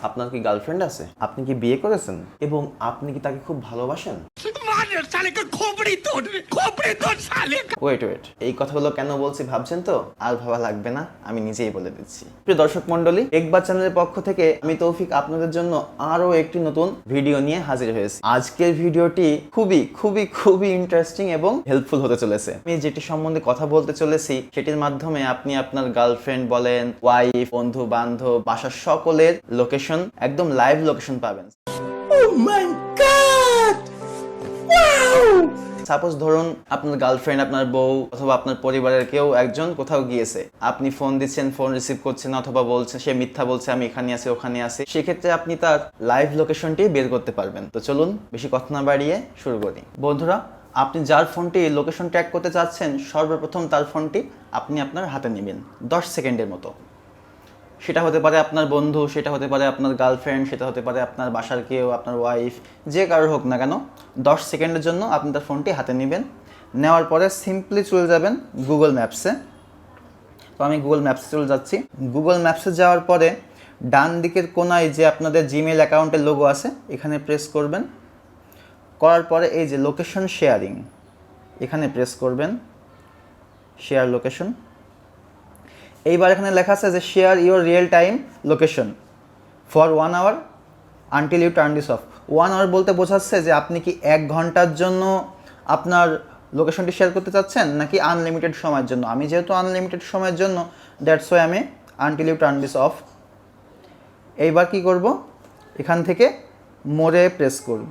আপনার কি গার্লফ্রেন্ড আছে? আপনি কি বিয়ে করেছেন এবং আপনি কি তাকে খুব ভালোবাসেন? ওয়েট এই কথাগুলো কেন বলছি ভাবছেন তো? আর ভাবা লাগবে না, আমি নিজেই বলে দিচ্ছি। প্রিয় দর্শক মন্ডলী, একবার চ্যানেলের পক্ষ থেকে আমি তৌফিক আপনাদের জন্য আরো একটি নতুন ভিডিও নিয়ে হাজির হয়েছি। আজকের ভিডিওটি খুবই ইন্টারেস্টিং এবং হেল্পফুল হতে চলেছে। আমি যেটি সম্বন্ধে কথা বলতে চলেছি সেটির মাধ্যমে আপনি আপনার গার্লফ্রেন্ড বলেন, ওয়াইফ, বন্ধু বান্ধব, বাসার সকলের লোকেশন, একদম লাইভ লোকেশন পাবেন। সাপোজ ধরুন আপনার গার্লফ্রেন্ড, আপনার বউ অথবা আপনার পরিবারের কেউ একজন কোথাও গিয়েছে, আপনি ফোন দিচ্ছেন, ফোন রিসিভ করছেন অথবা বলছেন, সে মিথ্যা বলছে আমি এখানে আছি ওখানে আছি, সেক্ষেত্রে আপনি তার লাইভ লোকেশনটি বের করতে পারবেন। তো চলুন বেশি কথা না বাড়িয়ে শুরু করি। বন্ধুরা, আপনি যার ফোনটি লোকেশন ট্র্যাক করতে চাচ্ছেন, সর্বপ্রথম তার ফোনটি আপনি আপনার হাতে নেবেন 10 সেকেন্ডের মতো। সেটা হতে পারে আপনার বন্ধু, সেটা হতে পারে আপনার গার্লফ্রেন্ড, সেটা হতে পারে আপনার বাসার কেউ, আপনার ওয়াইফ, যে কারোর হোক না কেন, 10 সেকেন্ডের জন্য আপনি তার ফোনটি হাতে নেবেন। নেওয়ার পরে সিম্পলি চলে যাবেন গুগল ম্যাপসে। তো আমি গুগল ম্যাপসে চলে যাচ্ছি। গুগল ম্যাপসে যাওয়ার পরে ডান দিকের কোনায় যে আপনাদের জিমেইল অ্যাকাউন্টের লোগো আছে, এখানে প্রেস করবেন। করার পরে এই যে লোকেশন শেয়ারিং, এখানে প্রেস করবেন, শেয়ার লোকেশন। এইবার এখানে লেখা আছে যে share your real time location for 1 hour until you turn this off. 1 hour বলতে বোঝাচ্ছে যে আপনি কি 1 ঘন্টার জন্য আপনার লোকেশনটি শেয়ার করতে চাচ্ছেন নাকি আনলিমিটেড সময়ের জন্য। আমি যেহেতু আনলিমিটেড সময়ের জন্য, দ্যাটস ওয়াই আমি until you turn this off. এইবার কি করব, এখান থেকে মোরে প্রেস করব।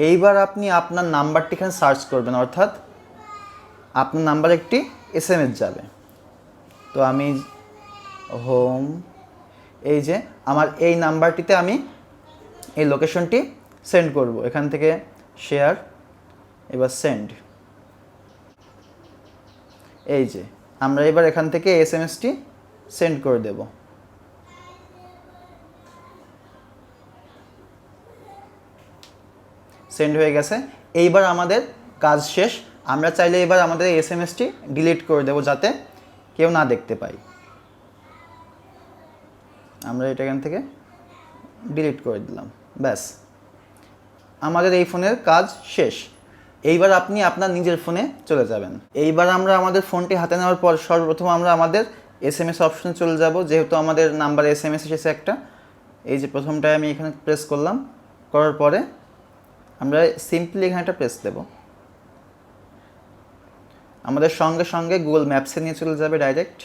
এইবার আপনি আপনার নাম্বারটি এখানে সার্চ করবেন, অর্থাৎ আপনার নাম্বারে একটি SMS যাবে। তো আমি হোম, এই যে আমার এই নাম্বারটিতে আমি এই লোকেশনটি সেন্ড করব। এখান থেকে শেয়ার, এবার সেন্ড। এই যে আমরা এবার এখান থেকে SMSটি সেন্ড করে দেব। সেন্ড হয়ে গেছে। এইবার আমাদের কাজ শেষ। আমরা চাইলে এবার আমাদের এই SMSটি ডিলিট করে দেব যাতে কেউ না দেখতে পাই। আমরা এটা এখান থেকে ডিলিট করে দিলাম, ব্যাস আমাদের এই ফোনের কাজ শেষ। এইবার আপনি আপনার নিজের ফোনে চলে যাবেন। এইবার আমরা আমাদের ফোনটি হাতে নেওয়ার পর সর্বপ্রথম আমরা আমাদের SMS অপশনে চলে যাব, যেহেতু আমাদের নাম্বারে SMS এসেছে একটা। এই যে প্রথমটায় আমি এখানে প্রেস করলাম, করার পরে আমরা সিম্পলি এখানে একটা প্রেস দেব। আমাদের সঙ্গে সঙ্গে গুগল ম্যাপসে নিয়ে চলে যাবে ডাইরেক্ট।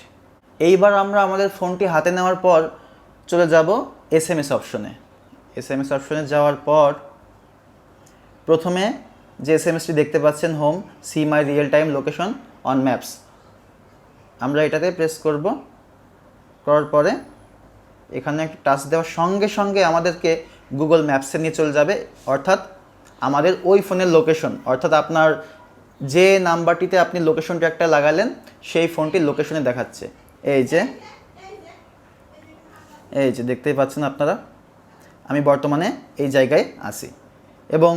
এইবার আমরা আমাদের ফোনটি হাতে নেওয়ার পর চলে যাব SMS অপশনে। SMS অপশনে যাওয়ার পর প্রথমে যে SMSটি দেখতে পাচ্ছেন, home, see my real time location on maps, আমরা এটাতে প্রেস করব। করার পরে এখানে একটা টাচ দেওয়ার সঙ্গে সঙ্গে আমাদেরকে গুগল ম্যাপসে নিয়ে চলে যাবে, অর্থাৎ আমাদের ওই ফোনের লোকেশন, অর্থাৎ আপনার যে নাম্বারটিতে আপনি লোকেশন ট্র্যাকটা লাগালেন সেই ফোনটির লোকেশনে দেখাচ্ছে। এই যে দেখতেই পাচ্ছেন আপনারা, আমি বর্তমানে এই জায়গায় আছি এবং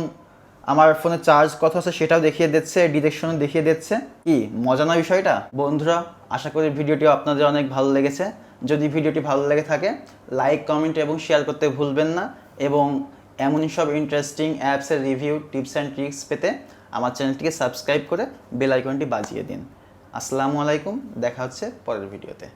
আমার ফোনে চার্জ কত আছে সেটাও দেখিয়ে দিচ্ছে, ডিরেকশনও দেখিয়ে দিচ্ছে। কি মজা না বিষয়টা? বন্ধুরা, আশা করি ভিডিওটি আপনাদের অনেক ভালো লেগেছে। যদি ভিডিওটি ভালো লেগে থাকে, লাইক, কমেন্ট এবং শেয়ার করতে ভুলবেন না। এবং এমনই সব ইন্টারেস্টিং অ্যাপসের রিভিউ, টিপস অ্যান্ড ট্রিক্স পেতে আমার চ্যানেলটিকে সাবস্ক্রাইব করে বেল আইকনটি বাজিয়ে দিন। আসসালামু আলাইকুম, দেখা হচ্ছে পরের ভিডিওতে।